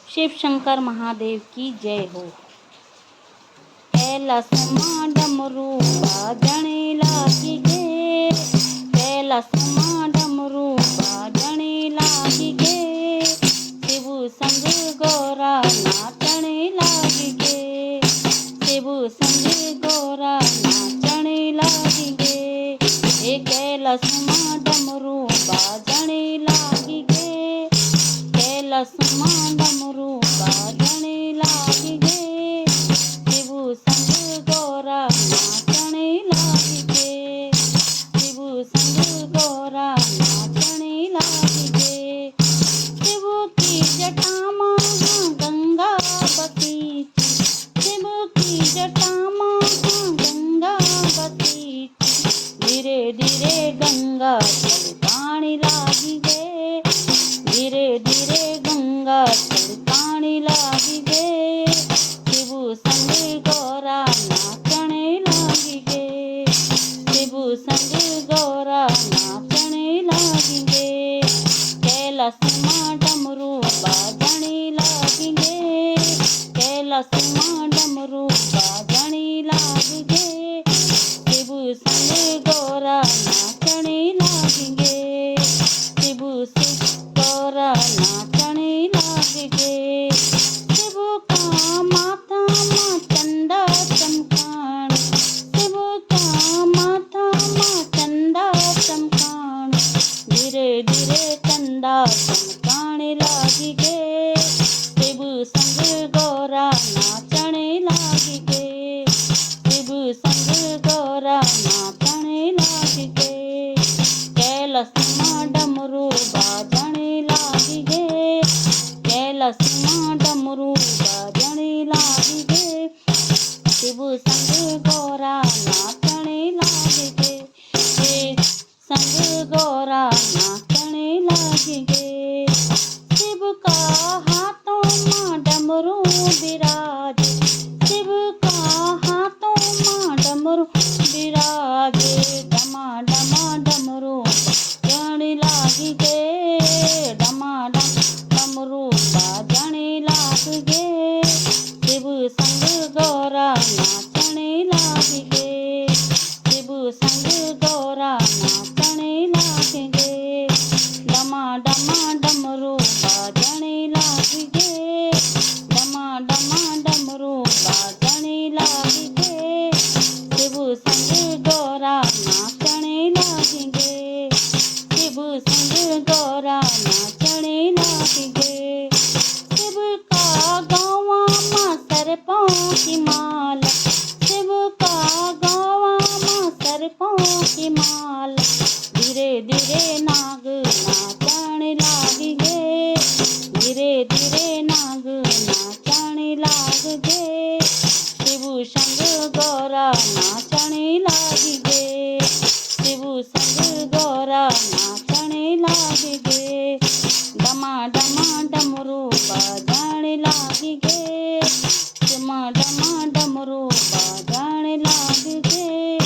शिव शंकर महादेव की जय हो। कैलासमा डमरू बाजणे लागी गे, कैलासमा डमरू बाजणे लागी गे, शिव संग गौरा नाचणे लागी गे, शिव संग गौरा नाचणे लागी गे। कैलासमा डमरू बाजणे लागी गे, कैलासमा डमरू बाजणे लागी गे, शिव संग गौरा नाचणे लागी गे, शिव संग गौरा नाचणे लागी गे। शिव की जटा मां गंगा बसी, शिव की जटा मां गंगा बसी, धीरे धीरे गंगा छलकाने लागी गे, धीरे धीरे गंगा छलकाने लागी गे, शिव संग गौरा नाचणे लागी गे, शिव संग गौरा नाचणे लागी गे। कैलासमा डमरू बाजणे लागी गे, कैलासमा डमरू बाजणे लागी गे, शिव संग गौरा नाचणे लागी गे, शिव संग गौरा नाचणे लागी गे। शिव का माथा मां चंदा चमकान, शिव का माथा मां चंदा चमकान, धीरे धीरे चंदा चमकाने लागी गे, शिव संग गौरा नाचणे लागी गे, शिव संग गौरा नाचणे लागी गे। कैलासमा डमरू बाजणे लागी गे, कैलासमा डमरू बाजणे लागी गे, शिव संग गौरा नाचणे लागी गे, संग गौरा नाचणे लागी गे। शिव का हाथों मां डमरू बिराज, शिव का हाथों मां डमरू बिराजे, डमा डमा डमरू बाजणे लागी गे, डमा डम डमरू बाजणे लागी गे, शिव संग गौरा नाचणे लागी गे, शिव संग गौरा नाचणे लागी गे। डमा डमा डमरू बाजणे लागी गे, डमा डमा डमरू बाजणे लागी गे, शिव संग गौरा नाचणे लागी गे, शिव संग गौरा नाचणे लागी गे। शिव का गौवा मां सरपों की माल, शिव का गौवा मां सरपों की माल, धीरे धीरे नाग नाचणे लागी गे, धीरे धीरे नाग नाचणे लागी गे, शिव संग गौरा नाचणे लागी गे, शिव संग गौरा नाचणे लागी गे। डमा डमा डमरू बाजणे लागी गे, डमा डमा डमरू बाजणे लागी गे,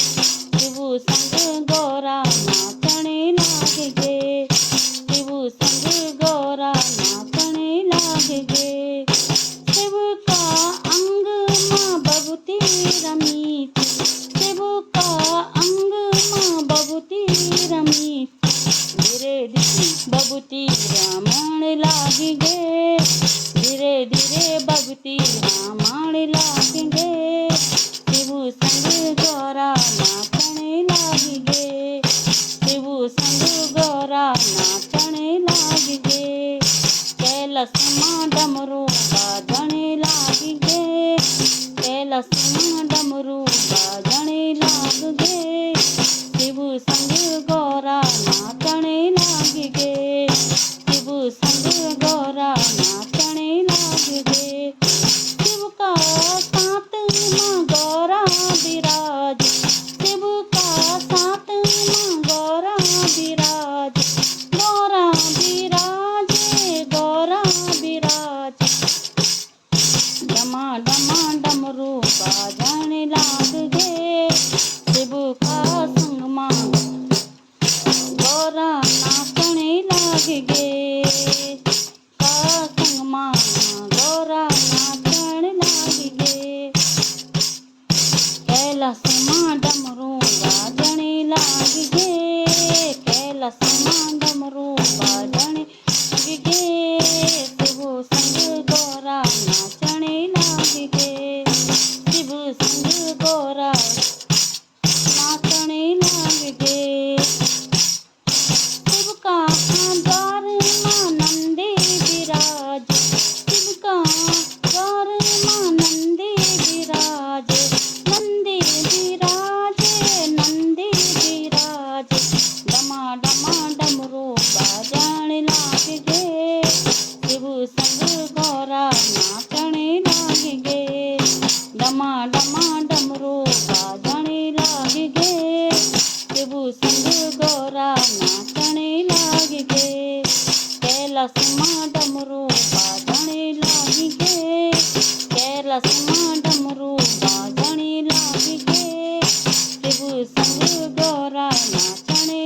शिव संग गौरा नाचणे लागी गे, शिव संग गौरा नाचणे लागी गे। शिव का अंग मां बबूती रमी, शिव का अंग मां बबूती रमी, धीरे धीरे बबूती रामण लागी गे, धीरे धीरे बबूती रामण लागी गे, शिव संग गौरा नाचणे लागी गे, शिव संग गौरा नाचणे लागी गे। कैलासमा डमरू बाजणे लागी गे, कैलासमा डमरू बाजणे लागी गे, शिव संग गौरा नाचणे लागी गे, शिव संग गौरा नाचणे लागी गे। शिव का साथ मां गौरा बिराज, शिव का साथ मां गौरा बिराज, गौरा बिराजे गौरा बिराज। डमा डमा डमरू बाजणे लागी गे, शिव का संग मां गौरा नाचणे लागी गे, का संग मां कैलासमां डमरू बाजणे लागी गे शिव संग गौरा नाचणे लागी गे शिव संग गौरा नाचणे लागी गे शिव का द्वार मां नंदी विराज शिव का द्वार मां नंदी विराज नंदी विराज नंदी विराज डमा डमा डमरू बाजणे लागी गे शिव संग गौरा नाचणे लागी गे डमा डमा डमरू बाजणे लागी गे शिव संग गौरा नाचणे लागी गे कैलासमां डमरू बाजणे लागी गे कैलासमां डमरू बाजणे लागी गे शिव संग गौरा नाचणे